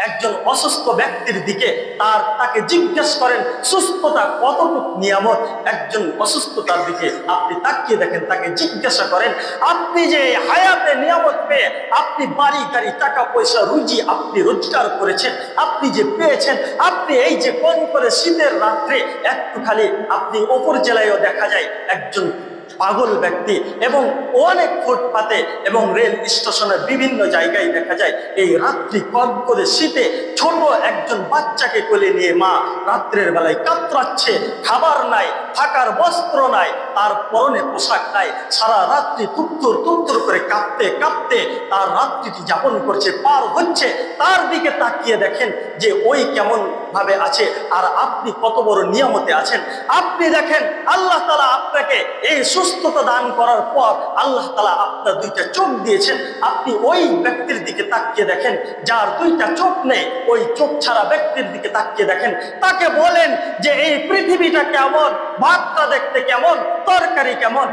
একজন অসুস্থ ব্যক্তির দিকে তাকে জিজ্ঞেস করেন সুস্থতা কতটুকু নিয়ামত। একজন অসুস্থতার দিকে আপনি তাকিয়ে দেখেন, তাকে জিজ্ঞাসা করেন আপনি যে হায়াতে নিয়ামত পেয়ে আপনি বাড়ি গাড়ি টাকা পয়সা রুজি আপনি রোজগার করেছেন, আপনি যে পেয়েছেন, আপনি এই যে কোন করে শীতের রাত্রে একটু খালি আপনি ওপর জেলায়ও দেখা যায় একজন পাগল ব্যক্তি, এবং অনেক ফুটপাতে এবং রেল স্টেশনের বিভিন্ন জায়গায় দেখা যায় এই রাত্রি কনকনে শীতে ছোট একজন বাচ্চাকে কোলে নিয়ে মা রাত্রের বেলায় কাতরাচ্ছে, খাবার নাই, থাকার বস্ত্র নাই, তার পরনে পোশাক নাই, সারা রাত্রি তুত্তুর তুত্তুর করে কাঁপতে কাঁপতে তার রাত্রিটি যাপন করছে, পার হচ্ছে। তার দিকে তাকিয়ে দেখেন যে ওই কেমন ভাবে আছে আর আপনি কত বড় নিয়ামতে আছেন। আপনি দেখেন আল্লাহ তাআলা আপনাকে এই সুস্থতা দান করার পর আল্লাহ তাআলা আপনার দুইটা চোখ দিয়েছেন, আপনি ওই ব্যক্তির দিকে তাকিয়ে দেখেন যার দুইটা চোখ নেই, ওই চোখ ছাড়া ব্যক্তির দিকে তাকিয়ে দেখেন, তাকে বলেন যে এই পৃথিবীটা কেমন, ভাতটা দেখতে কেমন, তরকারি কেমন,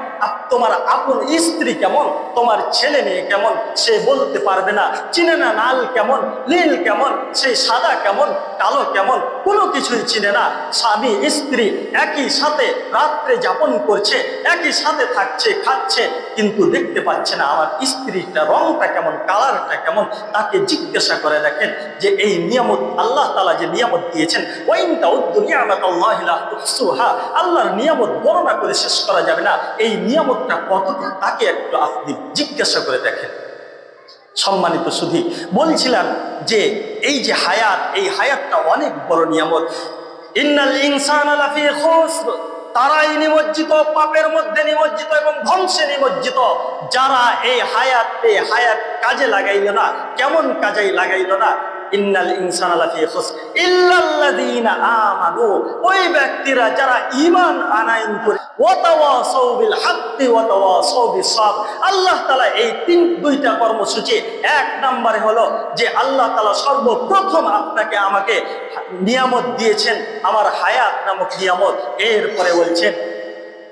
তোমার আপন স্ত্রী কেমন, তোমার ছেলে মেয়ে কেমন, সে বলতে পারবে না, চিনে না লাল কেমন, নীল কেমন, সেই সাদা কেমন, কালো কেমন, কোনো কিছুই চিনে না। স্বামী স্ত্রী একই সাথে রাত্রে যাপন করছে, একই সাথে থাকছে, খাচ্ছে, কিন্তু দেখতে পাচ্ছে না আমার স্ত্রীটা রংটা কেমন, কালারটা কেমন। তাকে জিজ্ঞাসা করে দেখেন যে এই নিয়ামত আল্লাহ তাআলা যে নিয়ামত দিয়েছেন, ওয়াইন তাউদ্দু নি'মাতাল্লাহি লা তুহসুহা, আল্লাহর নিয়ামত বর্ণনা করে শেষ করা যাবে না। এই নিয়ামতটা কতটুকু তাকে একটু আপনি জিজ্ঞাসা করে দেখেন। সম্মানিত সুধী, বলছিলাম যে এই যে হায়াত, এই হায়াতটা অনেক বড় নিয়ামত। ইন্নাল ইনসানা লাফি খুসর, তারাই নিমজ্জিত, পাপের মধ্যে নিমজ্জিত এবং ধ্বংসে নিমজ্জিত যারা এই হায়াত কাজে লাগাইল না। কেমন কাজে লাগাইল না? ইন্নাল ইনসানা লাফি খুসর ইল্লাল্লাযীনা আমানু, ওই ব্যক্তিরা যারা ঈমান আনয়ন করে, ওয়া তাওয়াসাউ বিল হাক্কি ওয়া তাওয়াসাউ বিস সাবর। আল্লাহ তাআলা এই দুইটা কর্মসূচি, এক নম্বরে হলো যে আল্লাহ তাআলা সর্বপ্রথম আপনাকে আমাকে নিয়ামত দিয়েছেন, আমার হায়াত নামক নিয়ামত। এরপরে বলছেন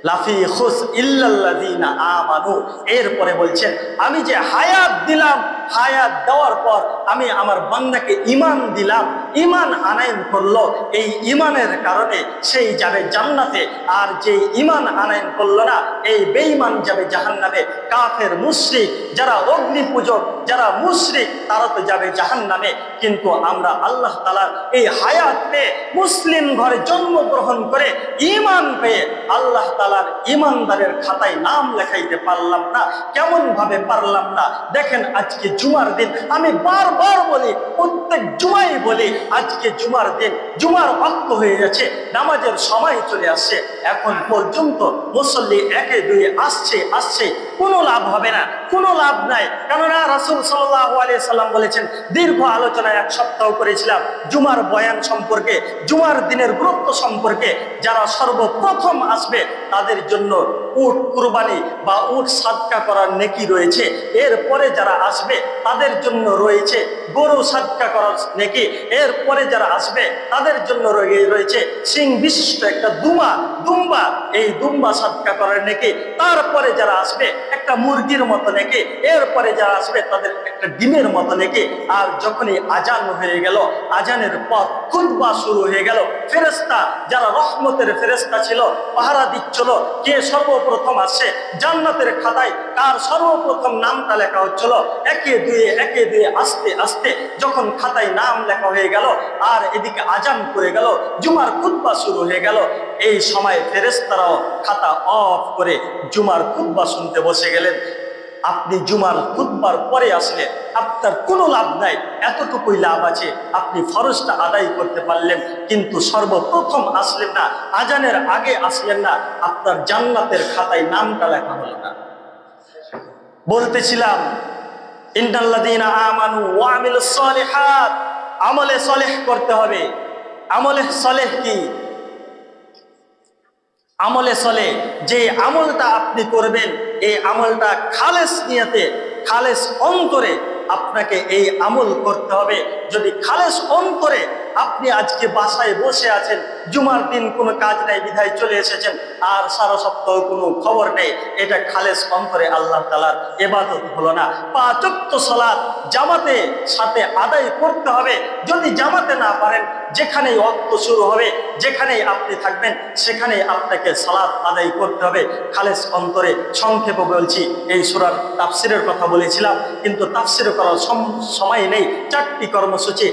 লাফি খুস ইল্লাল্লাযীনা আমানু, এরপরে বলছেন আমি যে হায়াত দিলাম, হায়াত দেওয়ার পর আমি আমার বান্দাকে ঈমান দিলাম, ঈমান আনয়ন করলো, এই ঈমানের কারণে সেই যাবে জান্নাতে। আর যে ঈমান আনয়ন করলো না, এই বেঈমান যাবে জাহান্নামে। কাফের মুশরিক যারা অগ্নি পূজক, যারা মুশরিক, তারা তো যাবে জাহান্নামে। কিন্তু আমরা আল্লাহ তাআলার এই হায়াত পেয়ে, মুসলিম ঘরে জন্মগ্রহণ করে, ঈমান পেয়ে আল্লাহ তাআলার ঈমানদারের খাতায় নাম লেখাইতে পারলাম না। কেমন ভাবে পারলাম না? দেখেন আজকে জুমার দিন, আমি বারবার বলি, প্রত্যেক জুমাই বলি, আজকে জুমার দিন, জুমার ওয়াক্ত হয়ে যাচ্ছে, নামাজের সময় চলে আসছে, এখন পর্যন্ত মুসল্লি একে দুয়ে আসছে, কোনো লাভ হবে না, কোনো লাভ নাই। কেননা রাসূল সাল্লাল্লাহু আলাইহি সাল্লাম বলেছেন, দীর্ঘ আলোচনায় এক সপ্তাহ করেছিলাম জুমার বয়ান সম্পর্কে, জুমার দিনের গুরুত্ব সম্পর্কে। যারা সর্বপ্রথম আসবে তাদের জন্য উট কুরবানি বা উট সাদকা করার নেকি রয়েছে। এরপরে যারা আসবে তাদের জন্য রয়েছে গরু সাদকা করার নেকি। এরপরে যারা আসবে তাদের জন্য রয়েছে সিং বিশিষ্ট একটা দুম্বা, এই দুম্বা সাদকা করার নেকি। তারপরে যারা আসবে একটা মুরগির মতো নেকি। এরপরে যারা আসবে তাদের একটা ডিমের মতো নেকি। আর যখনই আজান হয়ে গেল, আজানের পর খুতবা শুরু হয়ে গেল, ফেরেশতা যারা রহমতের ফেরেশতা ছিল, পাহারা দিচ্ছিল, কে সর্বপ্রথম আসে জান্নাতের খাতায়, কার সর্বপ্রথম নামটা লেখা হচ্ছিল। একে দুয়ে আস্তে আস্তে যখন খাতায় নাম লেখা হয়ে গেল, আর এদিকে আজান করে গেল, জুমার খুতবা শুরু হয়ে গেল, এই সময় ফেরেশতারাও খাতা অফ করে জুমার খুতবা শুনতে বসে গেলেন। আপনি জুমার খুতবার পরে আসলে আপনার কোনো লাভ নাই, এতটুকুই লাভ আছে, আপনি ফরজটা আদায় করতে পারলেন, কিন্তু সর্বপ্রথম আসলেন না, আজানের আগে আসলেন না, আপনার জান্নাতের খাতায় নামটা লেখা হলো না। বলতেছিলাম ইন্নাল্লাযীনা আমানু ওয়া আমিলুস সালিহাত, আমলে সালেহ করতে হবে। আমলে সালেহ কি? আমলে সালেহ যে আমলটা আপনি করবেন, এই আমলটা খালেস নিয়তে, খালেস অন্তরে আপনাকে এই আমল করতে হবে। যদি খালেস অন্তরে আপনি আজকে বাসায় বসে আছেন, জুমার দিন কোনো কাজ নাই বিধায় চলে এসেছেন, আর সারা সপ্তাহ কোনো খবর নেই, এটা খালেস অন্তরে আল্লাহ তাআলার ইবাদত হলো না। 5 ওয়াক্ত সালাত জামাতে সাথে আদায় করতে হবে। যদি জামাতে না পারেন, যেখানেই ওয়াক্ত শুরু হবে, যেখানেই আপনি থাকবেন, সেখানেই আপনাকে সালাত আদায় করতে হবে খালেস অন্তরে। সংক্ষেপে বলছি, এই সূরার তাফসিরের কথা বলেছিলাম, কিন্তু তাফসির করার সময় নেই। 4টি কর্মসূচি।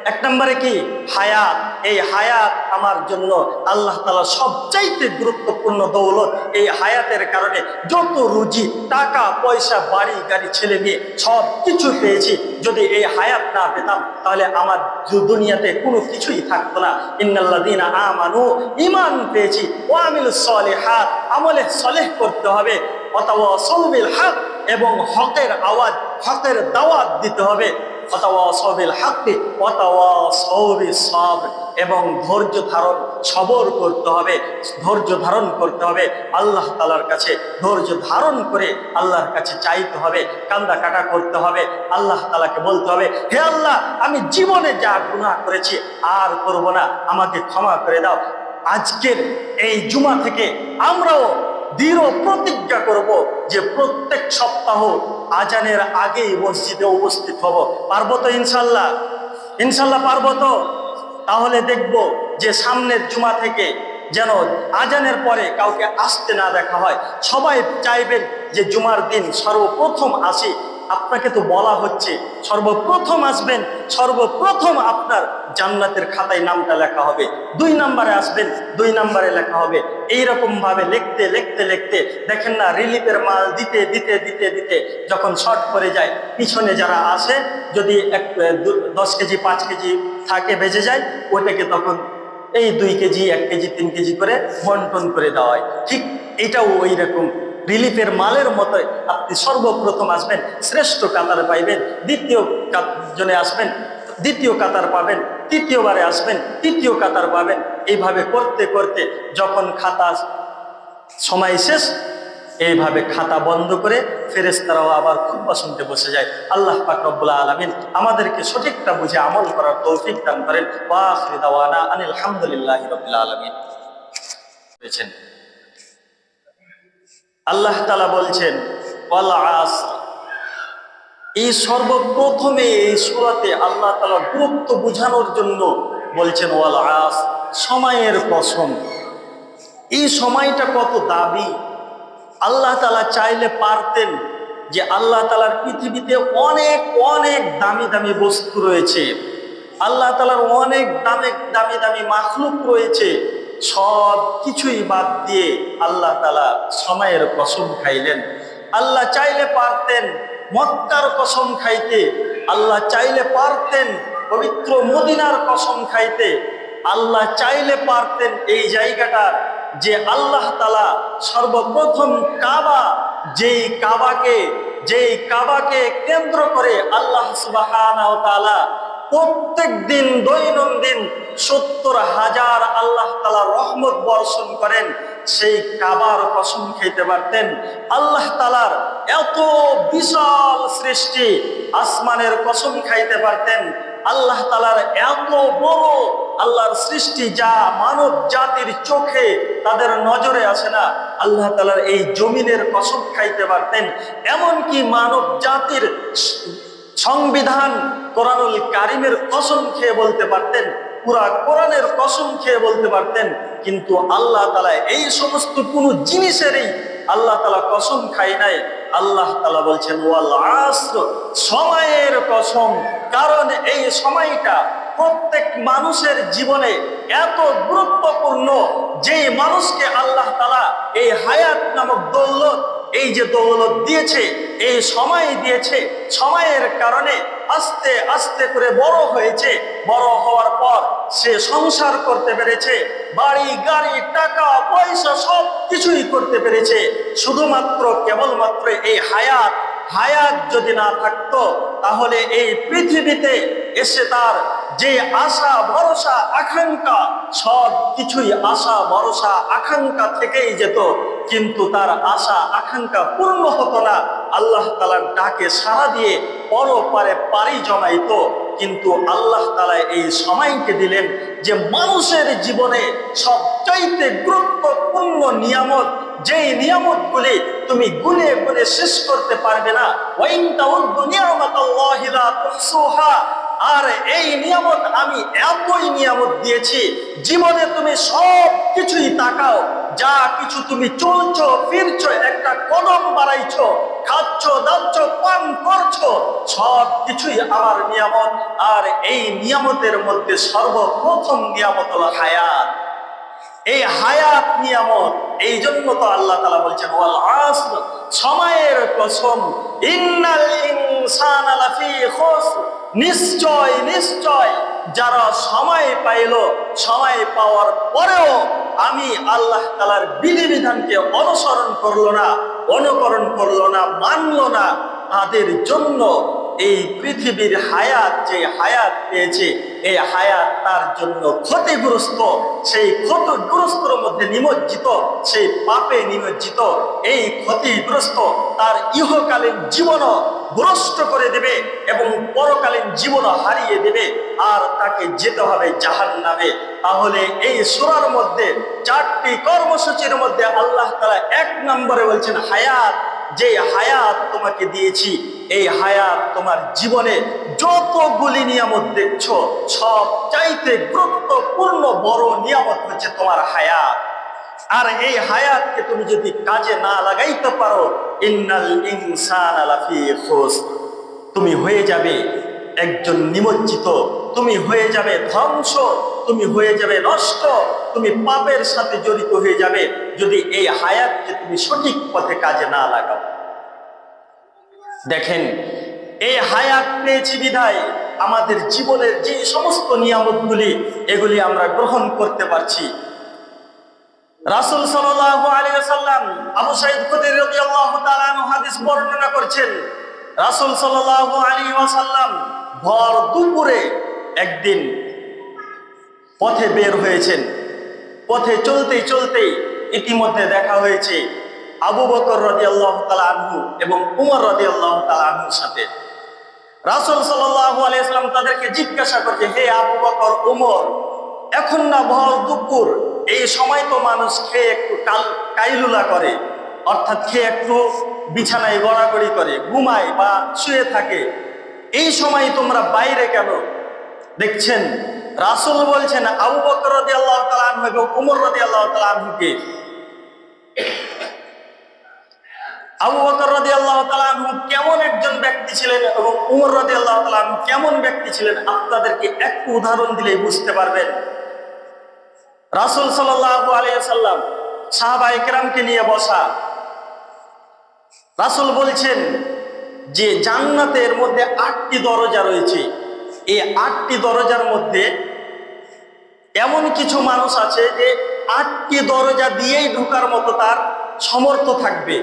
এক নম্বরে কি? হায়াত। এই হায়াত আমার জন্য আল্লাহ তাআলা সবচাইতে গুরুত্বপূর্ণ দৌলত। এই হায়াতের কারণে যত রুজি, টাকা পয়সা, বাড়ি গাড়ি, ছেলে মেয়ে সব কিছু পেয়েছি। যদি এই হায়াত না পেতাম, তাহলে আমার দুনিয়াতে কোনো কিছুই থাকতো না। ইন্নাল্লাযীনা আমানু, ঈমান পেয়েছি, ওয়া আমিলুস সলিহাত, আমলে সলেহ করতে হবে, ওয়াতাওয়াসাউ বিল হক, এবং হকের আওয়াজ, হকের দাওয়াত দিতে হবে, ওয়াতাওয়াসাউ বিল হাক্কি ওয়াতাওয়াসাউ বিস সাবর, এবং ধৈর্য ধারণ, সবর করতে হবে, ধৈর্য ধারণ করতে হবে। আল্লাহ তাআলার কাছে ধৈর্য ধারণ করে আল্লাহর কাছে চাইতে হবে, কান্দা কাটা করতে হবে, আল্লাহ তাআলাকে বলতে হবে, হে আল্লাহ, আমি জীবনে যা গুনাহ করেছি আর করব না, আমাকে ক্ষমা করে দাও। আজকের এই জুমা থেকে আমরাও দৃঢ় প্রতিজ্ঞা করব যে প্রত্যেক সপ্তাহ আজানের আগেই মসজিদে উপস্থিত হব। পারবো তো ইনশাল্লাহ? ইনশাল্লাহ পারবো তো? তাহলে দেখব যে সামনের জুমা থেকে যেন আজানের পরে কাউকে আসতে না দেখা হয়। সবাই চাইবেন যে জুমার দিন সর্বপ্রথম আসি। আপনাকে তো বলা হচ্ছে সর্বপ্রথম আসবেন, সর্বপ্রথম আপনার জান্নাতের খাতায় নামটা লেখা হবে। 2 নম্বরে আসবেন, 2 নম্বরে লেখা হবে। এইরকম ভাবে লিখতে লিখতে লিখতে দেখেন না, রিলিফের মাল দিতে দিতে দিতে দিতে যখন শর্ট পড়ে যায়, পিছনে যারা আসে, যদি 10 কেজি 5 কেজি থাকে বেজে যায়, ওইটাকে তখন এই 2 কেজি 1 কেজি 3 কেজি করে বন্টন করে দেওয়া হয়। ঠিক এটাও ওই রকম রিলিফের মালের মতো আপনি সর্বপ্রথম আসবেন, শ্রেষ্ঠ কাতার পাইবেন, দ্বিতীয় জনে আসবেন, দ্বিতীয় কাতার পাবেন, তৃতীয়বারে আসবেন, তৃতীয় কাতার পাবেন। এইভাবে করতে করতে যখন খাতা সময় শেষ, এইভাবে খাতা বন্ধ করে ফেরেশতারাও আবার খুতবা শুনতে বসে যায়। আল্লাহ পাক রব্বুল আলামিন আমাদেরকে সঠিকটা বুঝে আমল করার তৌফিক দান করেন। ওয়া আখিরু দাওয়ানা আনিল হামদুলিল্লাহি রাব্বিল আলামিন। আল্লাহ তাআলা বলছেন ওয়াল আসর। এই সর্বপ্রথমে এই সূরাতে আল্লাহ তাআলা গুরুত্ব বোঝানোর জন্য বলছেন ওয়াল আসর, সময়ের কসম। এই সময়টা কত দামি। আল্লাহ তাআলা চাইলে পারতেন যে আল্লাহ তাআলার পৃথিবীতে অনেক অনেক দামি দামি বস্তু রয়েছে, আল্লাহ তাআলার অনেক দামি দামি মাখলুক রয়েছে, সব কিছুই বাদ দিয়ে আল্লাহ তাআলা সময়ের কসম খাইলেন। আল্লাহ চাইলে পারতেন মক্কার কসম খাইতে, আল্লাহ চাইলে পারতেন পবিত্র মদিনার কসম খাইতে, আল্লাহ চাইলে পারতেন এই জায়গাটার, যে আল্লাহ তাআলা সর্বপ্রথম কাবা, যেই কাবাকে কেন্দ্র করে আল্লাহ সুবহানাহু ওয়া তাআলা প্রত্যেক দিন দৈনন্দিন 70,000 আল্লাহ তাআলা রহমত বর্ষণ করেন, সেই কাবার কসম খেতে পারতেন। আল্লাহ তাআলার এত বিশাল সৃষ্টি, আসমানের কসম খাইতে পারতেন। আল্লাহ তাআলার এত বড় আল্লাহর সৃষ্টি, যা মানব জাতির চোখে তাদের নজরে আসে না, আল্লাহ তাআলার এই জমিনের কসম খাইতে পারতেন। এমনকি মানব জাতির সংবিধান কোরআনুল কারীমের কসম খেয়ে বলতে পারতেন, পুরা কোরআনের কসম খেয়ে বলতে পারতেন। কিন্তু আল্লাহ তাআলা এই সমস্ত কোনো জিনিসেরই আল্লাহ তাআলা কসম খায় নাই। আল্লাহ তাআলা বলছেন ওয়াল আসর, সময়ের কসম। কারণ এই সময়টা প্রত্যেক মানুষের জীবনে এত গুরুত্বপূর্ণ, যেই মানুষকে আল্লাহ তাআলা এই হায়াত নামক দৌলত, এই যে দৌলত দিয়েছে, এই সময় দিয়েছে, সময়ের কারণে আস্তে আস্তে করে বড় হয়েছে। বড় হওয়ার পর সে সংসার করতে পেরেছে, বাড়ি গাড়ি টাকা পয়সা সব কিছুই করতে পেরেছে, শুধুমাত্র কেবলমাত্র এই হায়াত যদি না থাকতো, তাহলে এই পৃথিবীতে এসে তার যে আশা ভরসা আকাঙ্ক্ষা, সব কিছুই আশা ভরসা আকাঙ্ক্ষা থেকেই যেত, কিন্তু তার আশা আকাঙ্ক্ষা পূর্ণ হতো না। আল্লাহ তাআলার ডাকে সাড়া দিয়ে পরপারে পাড়ি জমাইতো, কিন্তু আল্লাহ তাআলা এই সময়কে দিলেন যে মানুষের জীবনে সবচাইতে গুরুত্বপূর্ণ নিয়ামত, যেই নিয়ামতগুলি তুমি গুনে গুনে শেষ করতে পারবে না। ওয়াইন তাউদ্দু নিয়ামাতাল্লাহি লা তুহসুহা। আর এই নিয়ামত আমি এতই নিয়ামত দিয়েছি, জীবনে তুমি সব কিছুই তাকাও, যা কিছু তুমি চলছো ফিরছো, একটা কদম বাড়াইছো, খাচ্ছ দাচ্ছ পান করছো, সব কিছুই আমার নিয়ামত। আর এই নিয়ামতের মধ্যে সর্বপ্রথম নিয়ামত হলো হায়াত। এই হায়াত নিয়ামত, এই জন্য তো আল্লাহ তাআলা বলছেন ওয়াল আসর, সময়ের কসম, ইন্নাল ইনসানা লাফি খুসর, নিশ্চয় নিশ্চয় যারা সময় পাইল, সময় পাওয়ার পরেও আমি আল্লাহ তাআলার বিধিবিধানকে অনুসরণ করলো না, অনুকরণ করলো না, মানলো না, তাদের জন্য এই পৃথিবীর হায়াত, যে হায়াত পেয়েছে, এই হায়াত তার জন্য ক্ষতিগ্রস্ত, সেই ক্ষতিগ্রস্তর মধ্যে নিমজ্জিত, সেই পাপে নিমজ্জিত, এই ক্ষতিগ্রস্ত তার ইহকালীন জীবনও ভ্রষ্ট করে দেবে এবং পরকালীন জীবনও হারিয়ে দেবে, আর তাকে যেতে হবে জাহান্নামে। তাহলে এই সূরার মধ্যে 4টি কর্মসূচির মধ্যে আল্লাহ তাআলা 1 নম্বরে বলছেন হায়াত। যে হায়াত তোমাকে দিয়েছি, এই হায়াত তোমার জীবনে যতগুলি নিয়ামত দেখছো, সব চাইতে গুরুত্বপূর্ণ বড় নিয়ামত হচ্ছে তোমার হায়াত। আর এই হায়াতকে তুমি যদি কাজে না লাগাইতে পারো, ইন্নাল ইনসানা লাফি খুসর, তুমি হয়ে যাবে একজন নিমজ্জিত, তুমি হয়ে যাবে ধ্বংস, তুমি হয়ে যাবে নষ্ট, তুমি পাপের সাথে জড়িত হয়ে যাবে যদি এই হায়াতকে তুমি সঠিক পথে কাজে না লাগাও। দেখেন, এই হায়াত পেয়েছি বিধায় আমাদের জীবনের যে সমস্ত নিয়ামতগুলি, এগুলি আমরা গ্রহণ করতে পারছি। রাসূল সাল্লাল্লাহু আলাইহি ওয়াসাল্লাম, আবু সাঈদ খুদরি রাদিয়াল্লাহু তাআলা আনহু হাদিস বর্ণনা করছেন, রাসূল সাল্লাল্লাহু আলাইহি ওয়াসাল্লাম ভর দুপুরে একদিন পথে বের হয়েছেন। পথে চলতে চলতে ইতিমধ্যে দেখা হয়েছে আবু বকর রাদিয়াল্লাহু তাআলা আনহু এবং উমর রাদিয়াল্লাহু তাআলা আনহুর সাথে। রাসূল সাল্লাল্লাহু আলাইহি ওয়াসাল্লাম তাদেরকে জিজ্ঞাসা করছে, হে আবু বকর, উমর, এখন না ভর দুপুর, এই সময় তো মানুষ খেয়ে একটু কাইলুলা করে, অর্থাৎ খেয়ে একটু বিছানায় গড়াগড়ি করে, ঘুমায় বা শুয়ে থাকে, এই সময় তোমরা বাইরে কেন? দেখছেন, রাসূল বলছেন আবু বকর রাদিয়াল্লাহু তাআলা আনহু এবং উমর রাদিয়াল্লাহু তাআলা আনহুকে, আবু বকর রাদিয়াল্লাহু তাআলা আনহু কেমন একজন ব্যক্তি ছিলেন এবং উমর রাদিয়াল্লাহু তাআলা আনহু কেমন ব্যক্তি ছিলেন, আপনাদেরকে একটু উদাহরণ দিলেই বুঝতে পারবেন। রাসূল সাল্লাল্লাহু আলাইহি ওয়াসাল্লাম সাহাবায়ে কেরামকে নিয়ে বসা। রাসূল বলছেন যে জান্নাতের মধ্যে 8টি দরজা রয়েছে, এই 8টি দরজার মধ্যে এমন কিছু মানুষ আছে যে 8টি দরজা দিয়েই ঢোকার মতো তার সামর্থ্য থাকবে,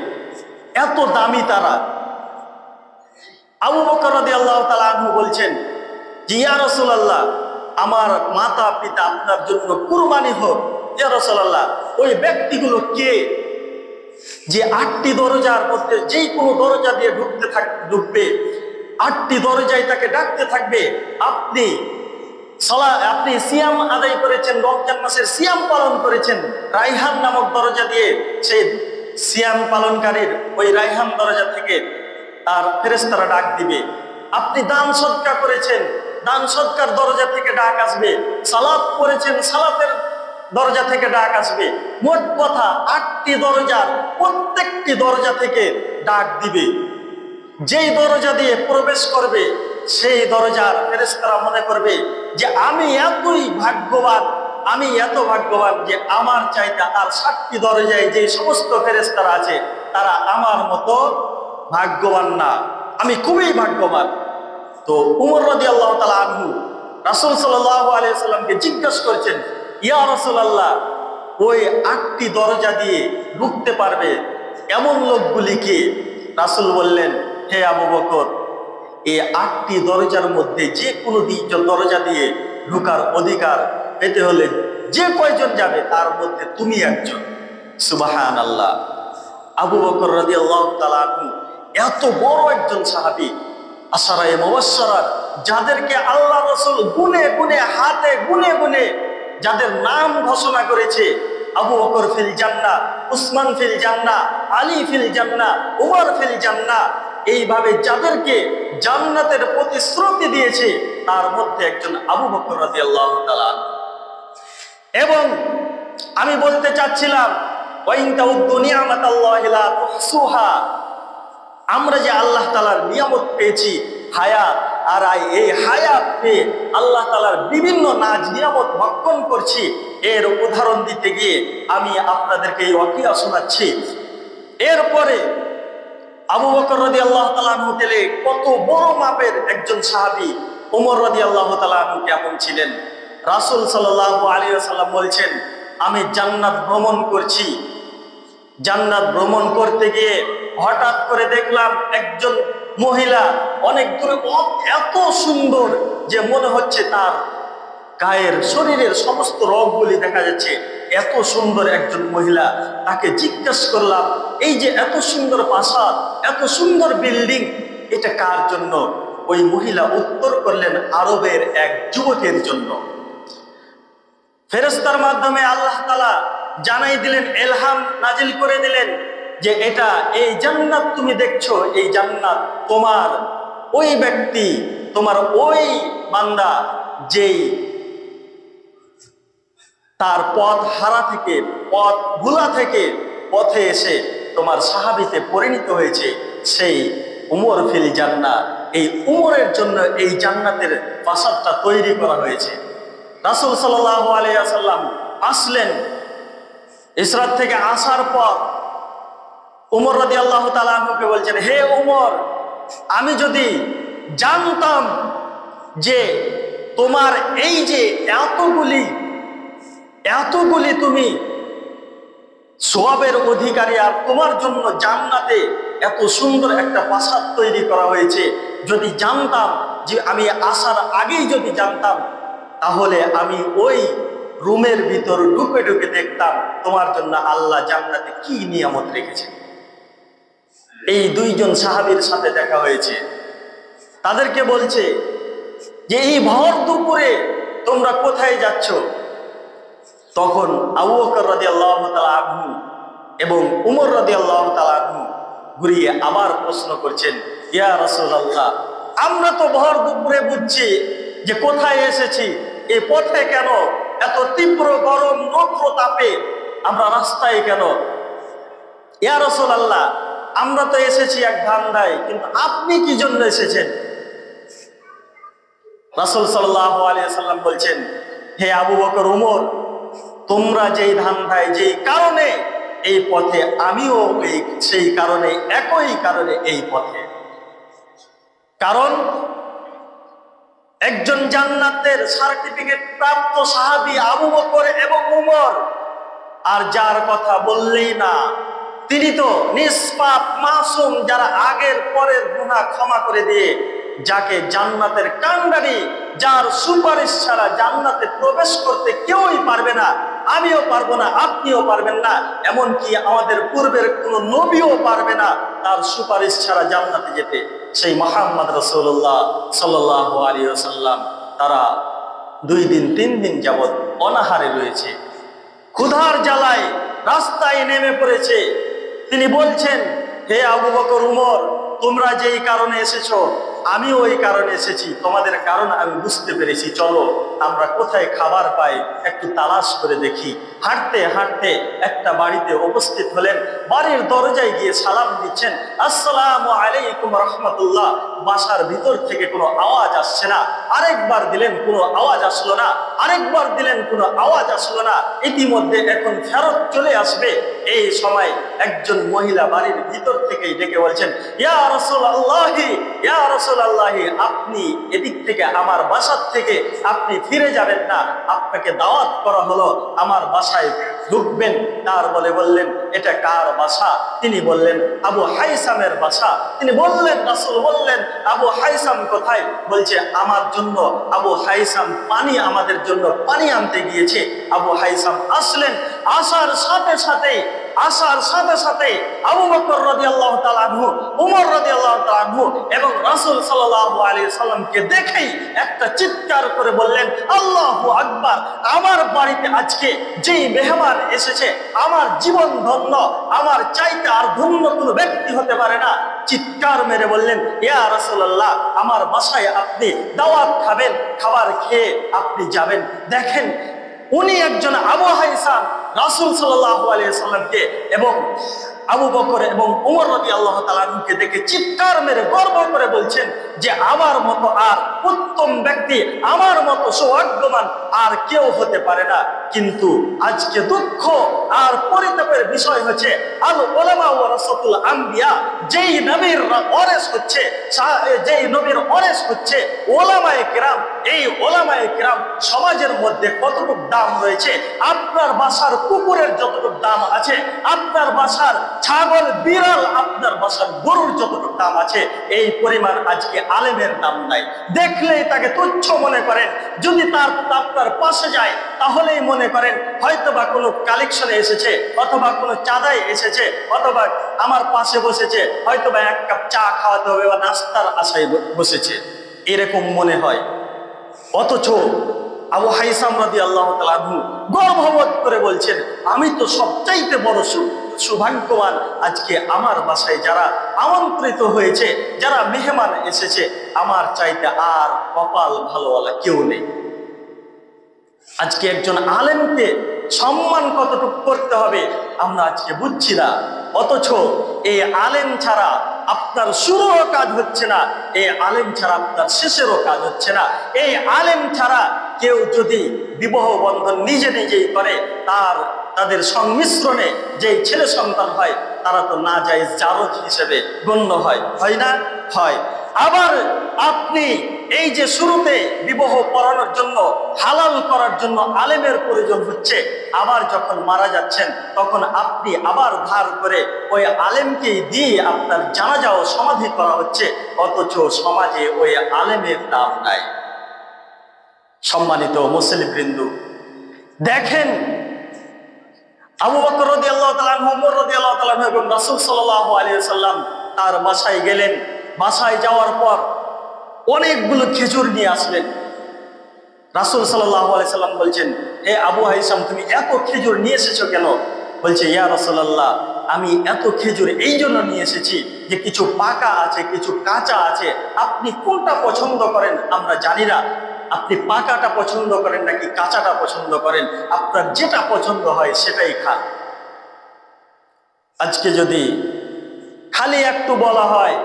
এত দামি তারা। আবু বকর রাদিয়াল্লাহু তাআলা আনহু বলছেন যে ইয়া রাসূলুল্লাহ, আমার মাতা পিতা আপনার জন্য কুরবানি হোক। ইয়া রাসূলুল্লাহ, ওই ব্যক্তিগুলো কে যে 8টি দরজার মধ্যে যে কোনো দরজা দিয়ে ঢুকবে, 8টি দরজায় তাকে ডাকতে থাকবে? আপনি সিয়াম আদায় করেছেন, রমজান মাসের সিয়াম পালন করেছেন, রাইহান নামক দরজা দিয়ে, সেই সিয়াম পালনকারীর ওই রাইহান দরজা থেকে তার ফেরেশতারা ডাক দিবে। আপনি দান সদকা করেছেন, দান সদকার দরজা থেকে ডাক আসবে। সালাত করেছেন, সালাতের দরজা থেকে ডাক আসবে। মোট কথা 8টি দরজার প্রত্যেকটি দরজা থেকে ডাক দিবে। যেই দরজা দিয়ে প্রবেশ করবে, সেই দরজার ফেরেশতারা মনে করবে যে আমি এতই ভাগ্যবান, আমি এত ভাগ্যবান যে আমার চাইতে আর 7টি দরজায় যে সমস্ত ফেরেশতারা আছে তারা আমার মতো ভাগ্যবান না, আমি খুবই ভাগ্যবান। তো উমর রাদিয়াল্লাহু তাআলা আনহু রাসূল সাল্লাল্লাহু আলাইহি ওয়াসাল্লামকে জিজ্ঞাসা করেছেন, ইয়া রাসূলুল্লাহ, ওই 8টি দরজা দিয়ে ঢুকতে পারবে এমন লোকগুলি কে? রাসূল বললেন, হে আবু বকর, এই 8টি দরজার মধ্যে যে কোনো দরজা দিয়ে ঢোকার অধিকার পেতে হলে যে কয়জন যাবে তার মধ্যে তুমি একজন। সুবহানাল্লাহ। আবু বকর রাদিয়াল্লাহু তাআলা আনহু এত বড় একজন সাহাবী, আশারায়ে মুবাশশারাত, যাদেরকে আল্লাহ রাসূল গুনে গুনে হাতে গুনে গুনে যাদের নাম ঘোষণা করেছে, আবু বকর ফিল জান্নাহ, উসমান ফিল জান্নাহ, আলী ফিল জান্নাহ, উমর ফিল জান্নাহ, এইভাবে যাদেরকে জান্নাতের প্রতিশ্রুতি দিয়েছে তার মধ্যে একজন আবু বকর রাদিয়াল্লাহু তাআলা। এবং আমি বলতে চাচ্ছিলাম, ওয়া ইন তাউদ্দু নি'মাতাল্লাহি লা তুহসুহা, আমরা যে আল্লাহ তাআলার নিয়ামত পেয়েছি হায়াত, আর এই হায়াত পেয়ে আল্লাহ তাআলার বিভিন্ন নাজ নিয়ামত ভক্ষণ করছি, এর উদাহরণ দিতে গিয়ে আমি আপনাদেরকে এই ওয়াকিয়া শোনাচ্ছি। এরপরে আবু বকর রাদিয়াল্লাহু তাআলা আনহু গেলে কত বড় মাপের একজন সাহাবী, ওমর রাদিয়াল্লাহু তাআলা আনহু কেমন ছিলেন। রাসূল সাল্লাল্লাহু আলাইহি ওয়াসাল্লাম বলছেন, আমি জান্নাত ভ্রমণ করছি, জান্নাত ভ্রমণ করতে গিয়ে হঠাৎ করে দেখলাম একজন মহিলা অনেক দূরে, এত সুন্দর যে মনে হচ্ছে তার গায়ের শরীরের সমস্ত রগগুলি দেখা যাচ্ছে, এত সুন্দর একজন মহিলা। তাকে জিজ্ঞেস করলাম, এই যে এত সুন্দর প্রাসাদ, এত সুন্দর বিল্ডিং, এটা কার জন্য? ওই মহিলা উত্তর করলেন, আরবের এক যুবকের জন্য। ফেরেশতার মাধ্যমে আল্লাহ তাআলা জানাই দিলেন, ইলহাম নাজিল করে দিলেন যে এটা, এই জান্নাত তুমি দেখছো, এই জান্নাত তোমার ওই ব্যক্তি, তোমার ওই বান্দা যেই তার পথ হারা থেকে, পথ ভুলা থেকে পথে এসে তোমার সাহাবীতে পরিণত হয়েছে, সেই উমর ফিল জান্নাহ। এই উমরের জন্য এই জান্নাতের প্রাসাদটা তৈরি করা হয়েছে। রাসূল সাল্লাল্লাহু আলাইহি ওয়াসাল্লাম আসলেন, ইসরাত থেকে আসার পর উমর রাদিয়াল্লাহু তাআলা আনহুকে বলছেন, হে উমর, আমি যদি জানতাম যে তোমার এই যে এতগুলি তুমি সওয়াবের অধিকারী, আর তোমার জন্য জান্নাতে এত সুন্দর একটা প্রাসাদ তৈরি করা হয়েছে, যদি জানতাম, যে আমি আসার আগেই যদি জানতাম, তাহলে আমি ওই রুমের ভিতর ঢুকে ঢুকে দেখতাম তোমার জন্য আল্লাহ জান্নাতে কি নিয়ামত রেখেছে। এই দুইজন সাহাবীর সাথে দেখা হয়েছে, তাদেরকে বলছে যে এই ভর দুপুরে তোমরা কোথায় যাচ্ছ? তখন আবু বকর রাদিয়াল্লাহু তাআলা আনহু এবং উমর রাদিয়াল্লাহু তাআলা আনহু ঘুরিয়ে আবার প্রশ্ন করছেন, ইয়া রাসূলুল্লাহ, আমরা তো ভর দুপুরে বুঝছি যে কোথায় এসেছি, এই পথে কেন এত তীব্র গরম রৌদ্র তাপে আমরা রাস্তায় কেন? ইয়া রাসূলুল্লাহ, আমরা তো এসেছি এক ধান্দায়, কিন্তু আপনি কি জন্য এসেছেন? রাসূল সাল্লাল্লাহু আলাইহি ওয়াসাল্লাম বলছেন, হে আবু বকর, উমর, তোমরা যেই ধান্দায়, যেই কারণে এই পথে, আমিও সেই কারণে, একই কারণে এই পথে। কারণ একজন জান্নাতের সার্টিফিকেট প্রাপ্ত সাহাবী আবু বকর এবং উমর, আর যার কথা বললেই না, তিনি তো নিষ্পাপ মাসুম, যারা আগের পরের গুনাহ ক্ষমা করে দিয়ে যাকে জান্নাতের কান্ডারি, যার সুপারিশ ছাড়া জান্নাতে প্রবেশ করতে কেউই পারবে না, আমিও পারবো না, আপনিও পারবেন না, এমনকি আমাদের পূর্বের কোনো নবীও পারবে না তার সুপারিশ ছাড়া জান্নাতে যেতে, সেই মুহাম্মদ রাসূলুল্লাহ সাল্লাল্লাহু আলাইহি ওয়াসাল্লাম, তারা 2 দিন 3 দিন যাবত অনাহারে রয়েছে, ক্ষুধার জ্বালায় রাস্তায় নেমে পড়েছে। তিনি বলছেন, হে আবু বকর, উমর, তোমরা যেই কারণে এসেছো, আমি ওই কারণে এসেছি, তোমাদের কারণ আমি বুঝতে পেরেছি, চলো আমরা কোথায় খাবার পাই একটু তালাশ করে দেখি। হাঁটতে হাঁটতে একটা বাড়িতে উপস্থিত হলেন, বাড়ির দরজায় গিয়ে সালাম দিচ্ছেন, আসসালামু আলাইকুম রাহমাতুল্লাহ। বাসার ভিতর থেকে কোনো আওয়াজ আসছে না, আরেকবার দিলেন, কোনো আওয়াজ আসলো না, আরেকবার দিলেন, কোনো আওয়াজ আসলো না। ইতিমধ্যে এখন ফেরত চলে আসবে, এই সময় একজন মহিলা বাড়ির ভিতর থেকেই ডেকে বলছেন, ইয়া রাসূলুল্লাহি, ইয়া রাসূলুল্লাহি, আপনি এদিক থেকে, আমার বাসার থেকে আপনি ফিরে যাবেন না, আপনাকে দাওয়াত করা হলো আমার বাসায় ঢুকবেন। তার বললেন, এটা কার বাসা? তিনি বললেন, আবু হাইসামের বাসা। তিনি বললেন, রাসূল বললেন, আবু হাইসাম কোথায়? বলছে, আমার জন্য আবু হাইসাম আমাদের জন্য পানি আনতে গিয়েছে। আবু হাইসাম আসলেন, আসার সাথে সাথে আসার সাথে সাথে আবু বকর রাদিয়াল্লাহু তাআলা আনহু, ওমর রাদিয়াল্লাহু তাআলা আনহু এবং রাসূল সাল্লাল্লাহু আলাইহি সাল্লামকে দেখেই একটা চিৎকার করে বললেন, আল্লাহু আকবার, আমার বাড়িতে আজকে যেই মেহমান এসেছে, আমার জীবন ধন্য, আমার চাইতে আর ধন্য কোনো ব্যক্তি হতে পারে না। চিৎকার মেরে বললেন, ইয়া রাসূলুল্লাহ, আমার বাসায় আপনি দাওয়াত খাবেন, খাবার খেয়ে আপনি যাবেন। দেখেন, উনি একজন আবু হাইসাম রাসূল সাল্লাল্লাহু আলাইহি সাল্লামকে এবং আবু বকর এবং ওমর রাদিয়াল্লাহু তাআলা আনহুকে দেখে চিৎকার মেরে গর্ব করে বলছেন যে আমার মতো আর উত্তম ব্যক্তি, আমার মতো সৌভাগ্যবান আর কেউ হতে পারে না। কিন্তু আজকে দুঃখ আর পরিতাপের বিষয় হচ্ছে, আল উলামা ওয়ারাসাতুল আম্বিয়া, যেই নবীর ওয়ারিস হচ্ছে, যেই নবীর ওয়ারিস হচ্ছে উলামায়ে কিরাম, এই উলামায়ে কিরাম সমাজের মধ্যে কতটুকু দাম রয়েছে, আপনার বাসার কুকুরের যতটুকু দাম আছে, আপনার বাসার ছাগল বিড়াল, আপনার বাসার গরুর যতটুকু দাম আছে, এই পরিমাণ আজকে আলেমের দাম নাই। দেখলেই তাকে তুচ্ছ মনে করেন। যদি তার আপনার পাশে যায় তাহলেই মনে করেন হয়তোবা কোনো কালেকশনে এসেছে, অথবা কোনো চাঁদায় এসেছে, অথবা আমার পাশে বসেছে, হয়তোবা এক কাপ চা খাওয়াতে হবে বা নাস্তার আশায় বসেছে, এরকম মনে হয়। অথচ আবু হাইসাম রাদিয়াল্লাহু তাআলা আনহু গর্ববোধ করে বলছেন, আমি তো সবচাইতে বড় সৌভাগ্যবান, আজকে আমার বাসায় যারা আমন্ত্রিত হয়েছে, যারা মেহমান এসেছে, আমার চাইতে আর কপাল ভালোওয়ালা কেউ নেই। আজকে একজন আলেমকে সম্মান কতটুকু করতে হবে আমরা আজকে বুঝছি না। অথচ এই আলেম ছাড়া আপনার শুরুরও কাজ হচ্ছে না, এই আলেম ছাড়া আপনার শেষেরও কাজ হচ্ছে না। এই আলেম ছাড়া কেউ যদি বিবাহ বন্ধন নিজে নিজেই করে, তাদের সংমিশ্রণে যে ছেলে সন্তান হয়, তারা তো না জায়েজ জারজ হিসেবে গণ্য হয়, হয় না? হয়। আবার আপনি এই যে শুরুতে বিবাহ পড়ানোর জন্য, হালাল করার জন্য আলেমের প্রয়োজন হচ্ছে, আবার যখন মারা যাচ্ছেন তখন আপনি আবার ধার করে ওই আলেমকেই দিয়ে আপনার জানাজা ও সমাধি করা হচ্ছে, অথচ সমাজে ওই আলেমের দাম নাই। সম্মানিত মুসলিম বৃন্দু, দেখেন, আবু বকর রাদিয়াল্লাহু তাআলা আনহু, ওমর রাদিয়াল্লাহু তাআলা আনহু এবং রাসূল সাল্লাল্লাহু আলাইহি ওয়াসাল্লাম তার বাসায় গেলেন। বাসায় যাওয়ার পর অনেকগুলো খেজুর নিয়ে আসলেন। রাসূল সাল্লাল্লাহু আলাইহি সাল্লাম বলছেন, হে আবু হাইসাম, তুমি এত খেজুর নিয়ে এসেছো কেন? বলছে, ইয়া রাসূলুল্লাহ, আমি এত খেজুর এই জন্য নিয়ে এসেছি যে কিছু পাকা আছে, কিছু কাঁচা আছে, আপনি কোনটা পছন্দ করেন আমরা জানি না, আপনি পাকাটা পছন্দ করেন নাকি কাঁচাটা পছন্দ করেন, আপনার যেটা পছন্দ হয় সেটাই খান। আজকে যদি খালি একটু বলা হয়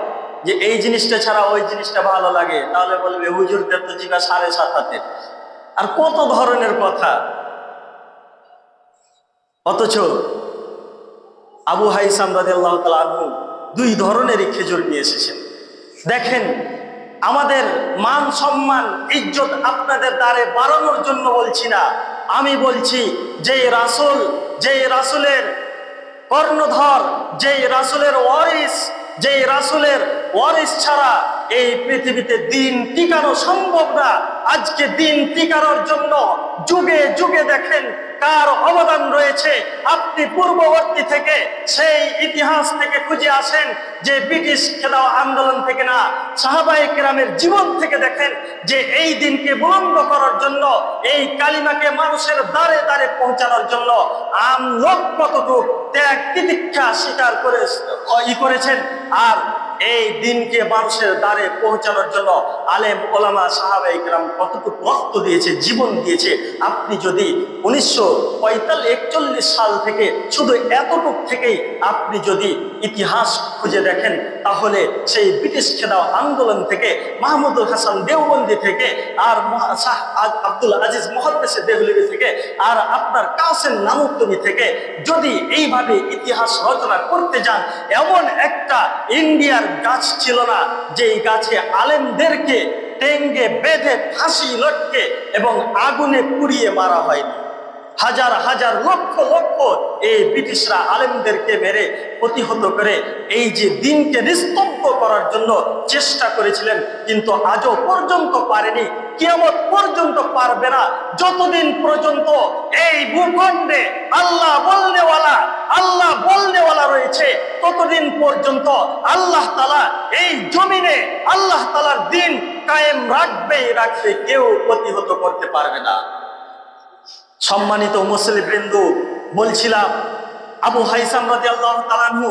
যে এই জিনিসটা ছাড়া ওই জিনিসটা ভালো লাগে, তাহলে বলবে হুজুরদের তো জিবা 7.5 হাতের, আর কত ধরনের কথা। অথচ আবু হাইসাম রাদিয়াল্লাহু তাআলা আনহু 2 ধরনেরই খেজুর নিয়ে এসেছেন। দেখেন, আমাদের মান সম্মান ইজ্জত আপনাদের দ্বারে বাড়ানোর জন্য বলছি না, আমি বলছি যে রাসূল, যে রাসূলের কর্ণধর, যে রাসূলের ওয়ারিস, যে রাসূলের ওয়ারিস ছাড়া এই পৃথিবীতে দিন টিকানো সম্ভব না। আজকে দিন টিকানোর জন্য যুগে যুগে দেখেন কার অবদান রয়েছে। আপনি পূর্ববর্তী থেকে, সেই ইতিহাস থেকে খুঁজে আসেন, যে ব্রিটিশ খেলাও আন্দোলন থেকে না, সাহাবায়ে কেরামের জীবন থেকে দেখেন যে এই দিনকে বুলন্দ করার জন্য, এই কালিমাকে মানুষের দ্বারে দ্বারে পৌঁছানোর জন্য লোক কতটুকু ত্যাগ তিতিক্ষা স্বীকার করেছেন, আর এই দিনকে মানুষের দ্বারে পৌঁছানোর জন্য আলেম ওলামা সাহাবায়ে কেরাম কতটুকু রক্ত দিয়েছে, জীবন দিয়েছে। আপনি যদি 1941 সাল থেকে শুধু এতটুক থেকেই আপনি যদি ইতিহাস খুঁজে দেখেন, তাহলে সেই ব্রিটিশ খেদাও আন্দোলন থেকে, মাহমুদুল হাসান দেওবন্দি থেকে, আর আব্দুল আজিজ মুহাদ্দিস দেহলভি থেকে, আর আপনার কাসেম নানুতুবি থেকে যদি এইভাবে ইতিহাস রচনা করতে যান, এমন একটা ইন্ডিয়ার গাছ ছিল না যেই গাছে আলেমদেরকে টেঙ্গে বেঁধে ফাঁসি লটকে এবং আগুনে পুড়িয়ে মারা হয়নি। হাজার হাজার লক্ষ লক্ষ এই ব্রিটিশরা আলেমদেরকে মেরে প্রতিহত করে এই যে দিনকে নিস্তব্ধ করার জন্য চেষ্টা করেছিলেন, কিন্তু আজও পর্যন্ত পারেনি, কিয়ামত পর্যন্ত পারবে না। যতদিন পর্যন্ত এই ভূখণ্ডে আল্লাহ বলনেওয়ালা রয়েছে, ততদিন পর্যন্ত আল্লাহ তাআলা এই জমিনে আল্লাহ তাআলার দিন কায়েম রাখবে, কেউ প্রতিহত করতে পারবে না। সম্মানিত মুসলিম বৃন্দ, বলছিলাম আবু হাইসাম রাদিয়াল্লাহু তাআলা আনহু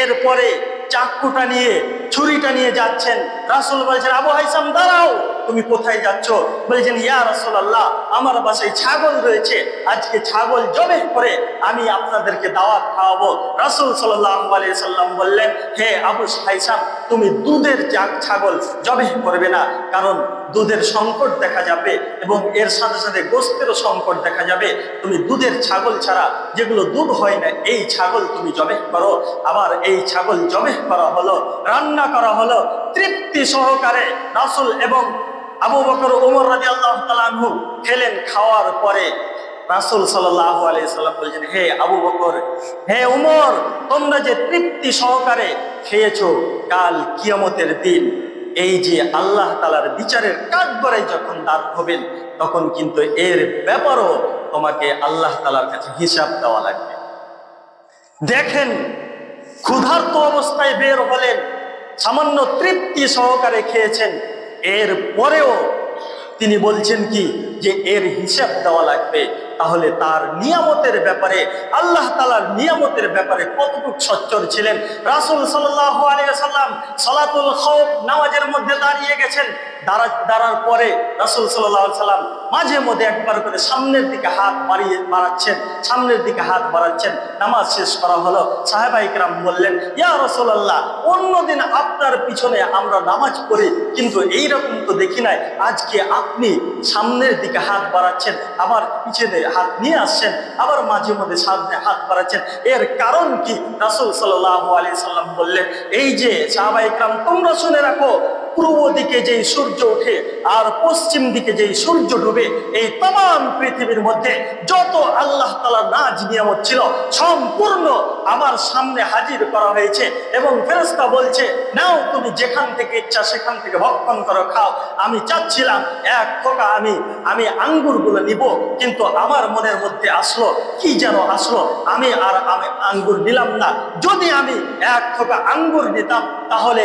এরপরে চাকুটা নিয়ে ছুরিটা নিয়ে যাচ্ছেন। রাসূল বলছেন, আবু হাইসাম দাঁড়াও, তুমি কোথায় যাচ্ছ? বলছেন, ইয়া রাসূলুল্লাহ, আমার বাসায় ছাগল রয়েছে, আজকে ছাগল জবাই করে আমি আপনাদেরকে দাওয়াত খাওয়াবো। রাসূল সাল্লাল্লাহু আলাইহি সাল্লাম বললেন, হে আবু হাইসাম, তুমি দুধের ছাগল জবাই করবে না, কারণ দুধের সংকট দেখা যাবে এবং এর সাথে সাথে গোশতেরও সংকট দেখা যাবে। তুমি দুধের ছাগল ছাড়া, যেগুলো দুধ হয় না, এই ছাগল তুমি জবাই করো। আবার এই ছাগল জবাই করা হলো, রান্না করা হলো তৃপ্তি সহকারে। রাসূল এবং আবু বকর, ওমর রাদিয়াল্লাহু তাআলা আনহু খেলেন। খাওয়ার পরে রাসূল সাল্লাল্লাহু আলাইহি সাল্লাম বলছেন, হে আবু বকর, হে ওমর, তোমরা যে তৃপ্তি সহকারে খেয়েছো, কাল কিয়ামতের দিন এই যে আল্লাহ তাআলার বিচারের কাঠগড়ায় যখন দাঁড় হবেন, তখন কিন্তু এর ব্যাপারও তোমাকে আল্লাহ তাআলার কাছে হিসাব দেওয়া লাগবে। দেখেন, ক্ষুধার্ত অবস্থায় বের হলেন, সামান্য তৃপ্তি সহকারে খেয়েছেন, এর পরেও তিনি বলছেন কি যে এর হিসাব দেওয়া লাগবে। তাহলে তার নিয়ামতের ব্যাপারে, আল্লাহ তাআলার নিয়ামতের ব্যাপারে কতটুকু সচ্চর ছিলেন। রাসূল সাল্লাল্লাহু আলাইহি ওয়াসাল্লাম সালাতুল খাউফ নামাজের মধ্যে দাঁড়িয়ে গেছেন। দাঁড়ার পরে রাসূল সাল্লাল্লাহু আলাইহি ওয়াসাল্লাম মাঝে মধ্যে একবার করে সামনের দিকে হাত বাড়াচ্ছেন। নামাজ শেষ করা হলো। সাহাবায়ে কেরাম বললেন, ইয়া রাসূলুল্লাহ, অন্যদিন আপনার পিছনে আমরা নামাজ পড়ি, কিন্তু এইরকম তো দেখি নাই। আজকে আপনি সামনের দিকে হাত বাড়াচ্ছেন, আবার পিছনে হাত নিয়ে আসছেন, আবার মাঝে মধ্যে সামনে হাত বাড়াচ্ছেন, এর কারণ কি? রাসূল সাল্লাল্লাহু আলাইহি সাল্লাম বললেন, এই যে সাহাবায়ে কেরাম, তোমরা শুনে রাখো, পূর্ব দিকে যেই সূর্য ওঠে আর পশ্চিম দিকে যেই সূর্য ডুবে, এই तमाम পৃথিবীর মধ্যে যত আল্লাহ তাআলার নাজ নিয়ামত ছিল, সম্পূর্ণ আমার সামনে হাজির করা হয়েছে। এবং ফেরেশতা বলছে, নাও, তুমি যেখান থেকে ইচ্ছা সেখান থেকে ভক্ষণ করো, খাও। আমি চাচ্ছিলাম এক ফোঁটা আমি আঙ্গুরগুলো নিব, কিন্তু আমার মনের মধ্যে আসলো, কি যেন আসলো, আমি আঙ্গুর নিলাম না। যদি আমি এক ফোঁটা আঙ্গুর নিতাম, তাহলে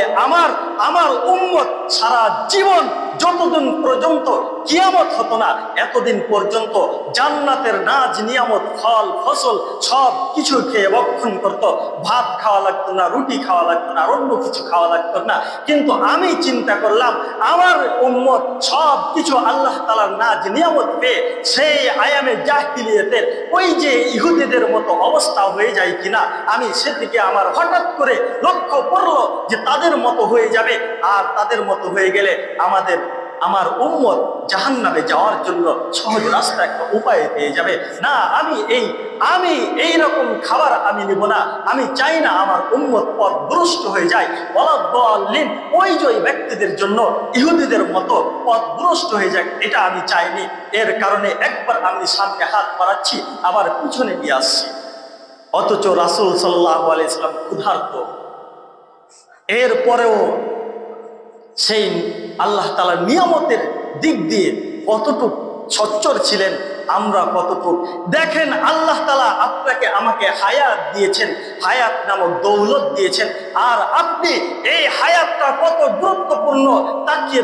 আমার উম্মত সারা জীবন, যতদিন পর্যন্ত কিয়ামত হতো না, এতদিন পর্যন্ত জান্নাতের নাজ নিয়ামত, ফল ফসল সব কিছু খেয়ে ভক্ষণ করত। ভাত খাওয়া লাগতো না, রুটি খাওয়া লাগতো না, আর অন্য কিছু খাওয়া লাগতো না। কিন্তু আমি চিন্তা করলাম, আমার উম্মত সব কিছু আল্লাহ তাআলার নাজ নিয়ামত পেয়ে সেই আয়ামে জাহিলিয়াতের ওই যে ইহুদিদের মতো অবস্থা হয়ে যায় কিনা, আমি সেদিকে আমার হঠাৎ করে লক্ষ্য পড়লো যে তাদের মতো হয়ে যাবে। আর তাদের মতো হয়ে গেলে আমার উম্মত জাহান্নামে যাওয়ার জন্য সহজ রাস্তা, একটা উপায় পেয়ে যাবে। না, আমি এই রকম খাবার আমি নিব না। আমি চাই না আমার উম্মত পথভ্রষ্ট হয়ে যায়, ওয়ালাদ-দাল্লিন, ওই যে ব্যক্তিদের জন্য ইহুদিদের মতো পথভ্রষ্ট হয়ে যায়, এটা আমি চাইনি। এর কারণে একবার আমি সামনে হাত বাড়াচ্ছি, আবার পিছনে নিয়ে আসছি। অথচ রাসূল সাল্লাল্লাহু আলাইহি সাল্লাম ক্ষুধার্ত, এরপরেও সেই আল্লাহ তাআলার নিয়ামতের দিক দিয়ে কতটুকু সচ্চর ছিলেন, আমরা কতটুকু। দেখেন, আল্লাহ তাআলা আপনাকে আমাকে হায়াত দিয়েছেন, হায়াত নামক দৌলত দিয়েছেন, আর আপনি এই হায়াতটা কত গুরুত্বপূর্ণ তাকিয়ে